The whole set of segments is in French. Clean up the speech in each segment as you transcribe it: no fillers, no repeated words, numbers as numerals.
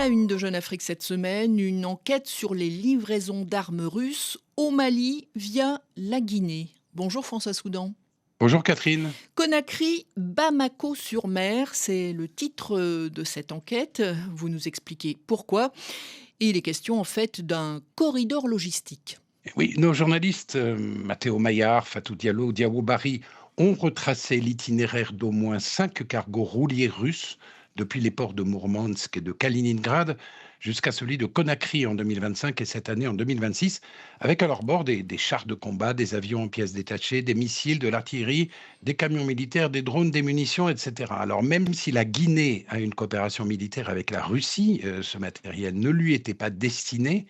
la une de Jeune Afrique cette semaine, une enquête sur les livraisons d'armes russes au Mali via la Guinée. Bonjour François Soudan. Bonjour Catherine. Conakry, Bamako-sur-Mer, c'est le titre de cette enquête. Vous nous expliquez pourquoi. Et il est question en fait d'un corridor logistique. Oui, nos journalistes Matteo Maillard, Fatou Diallo, Diawo Bari ont retracé l'itinéraire d'au moins 5 cargos rouliers russes depuis les ports de Mourmansk et de Kaliningrad jusqu'à celui de Conakry en 2025 et cette année en 2026, avec à leur bord des chars de combat, des avions en pièces détachées, des missiles, de l'artillerie, des camions militaires, des drones, des munitions, etc. Alors même si la Guinée a une coopération militaire avec la Russie, ce matériel ne lui était pas destiné,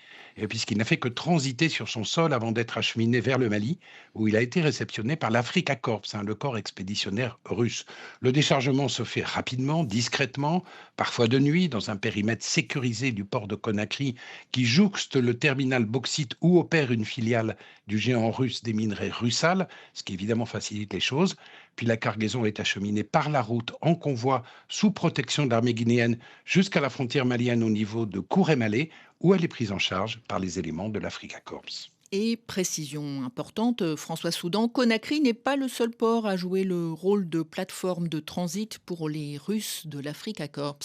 puisqu'il n'a fait que transiter sur son sol avant d'être acheminé vers le Mali, où il a été réceptionné par l'Africa Corps, le corps expéditionnaire russe. Le déchargement se fait rapidement, discrètement, parfois de nuit, dans un périmètre sécurisé du port de Conakry, qui jouxte le terminal bauxite où opère une filiale du géant russe des minerais Rusal, ce qui évidemment facilite les choses. Puis la cargaison est acheminée par la route en convoi sous protection de l'armée guinéenne jusqu'à la frontière malienne au niveau de Kourémalé, où elle est prise en charge par les éléments de l'Africa Corps. Et précision importante, François Soudan, Conakry n'est pas le seul port à jouer le rôle de plateforme de transit pour les Russes de l'Africa Corps.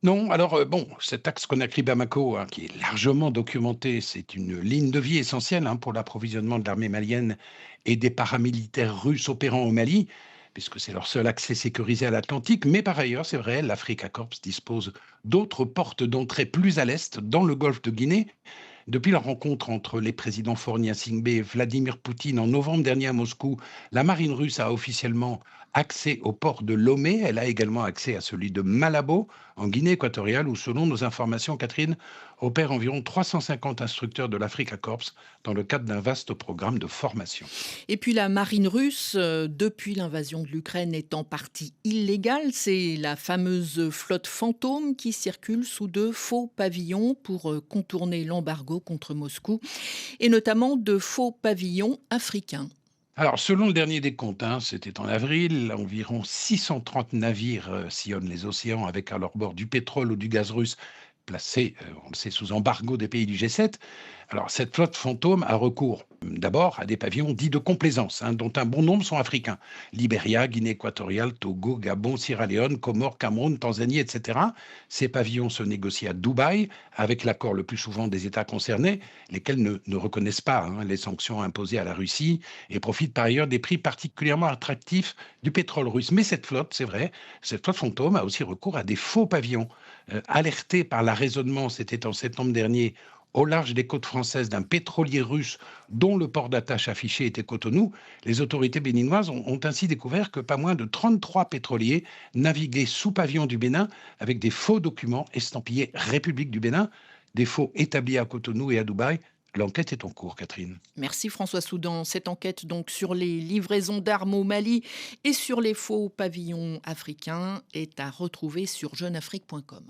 Non, alors cet axe Conakry-Bamako, qui est largement documenté, c'est une ligne de vie essentielle pour l'approvisionnement de l'armée malienne et des paramilitaires russes opérant au Mali, puisque c'est leur seul accès sécurisé à l'Atlantique. Mais par ailleurs, c'est vrai, l'Africa Corps dispose d'autres portes d'entrée plus à l'est, dans le golfe de Guinée. Depuis la rencontre entre les présidents Faure Gnassingbé et Vladimir Poutine en novembre dernier à Moscou, la marine russe a officiellement accès au port de Lomé. Elle a également accès à celui de Malabo, en Guinée équatoriale, où, selon nos informations, Catherine, opèrent environ 350 instructeurs de l'Africa Corps dans le cadre d'un vaste programme de formation. Et puis la marine russe, depuis l'invasion de l'Ukraine, est en partie illégale. C'est la fameuse flotte fantôme qui circule sous de faux pavillons pour contourner l'embargo contre Moscou, et notamment de faux pavillons africains. Alors, selon le dernier décompte, c'était en avril, environ 630 navires sillonnent les océans avec à leur bord du pétrole ou du gaz russe placé, on le sait, sous embargo des pays du G7. Alors, cette flotte fantôme a recours d'abord à des pavillons dits de complaisance, dont un bon nombre sont africains. Libéria, Guinée équatoriale, Togo, Gabon, Sierra Leone, Comores, Cameroun, Tanzanie, etc. Ces pavillons se négocient à Dubaï, avec l'accord le plus souvent des États concernés, lesquels ne reconnaissent pas les sanctions imposées à la Russie et profitent par ailleurs des prix particulièrement attractifs du pétrole russe. Mais cette flotte, c'est vrai, cette flotte fantôme a aussi recours à des faux pavillons. Alertés par l'arraisonnement, c'était en septembre dernier, au large des côtes françaises d'un pétrolier russe dont le port d'attache affiché était Cotonou, les autorités béninoises ont ainsi découvert que pas moins de 33 pétroliers naviguaient sous pavillon du Bénin avec des faux documents estampillés République du Bénin, des faux établis à Cotonou et à Dubaï. L'enquête est en cours, Catherine. Merci François Soudan. Cette enquête donc sur les livraisons d'armes au Mali et sur les faux pavillons africains est à retrouver sur jeuneafrique.com.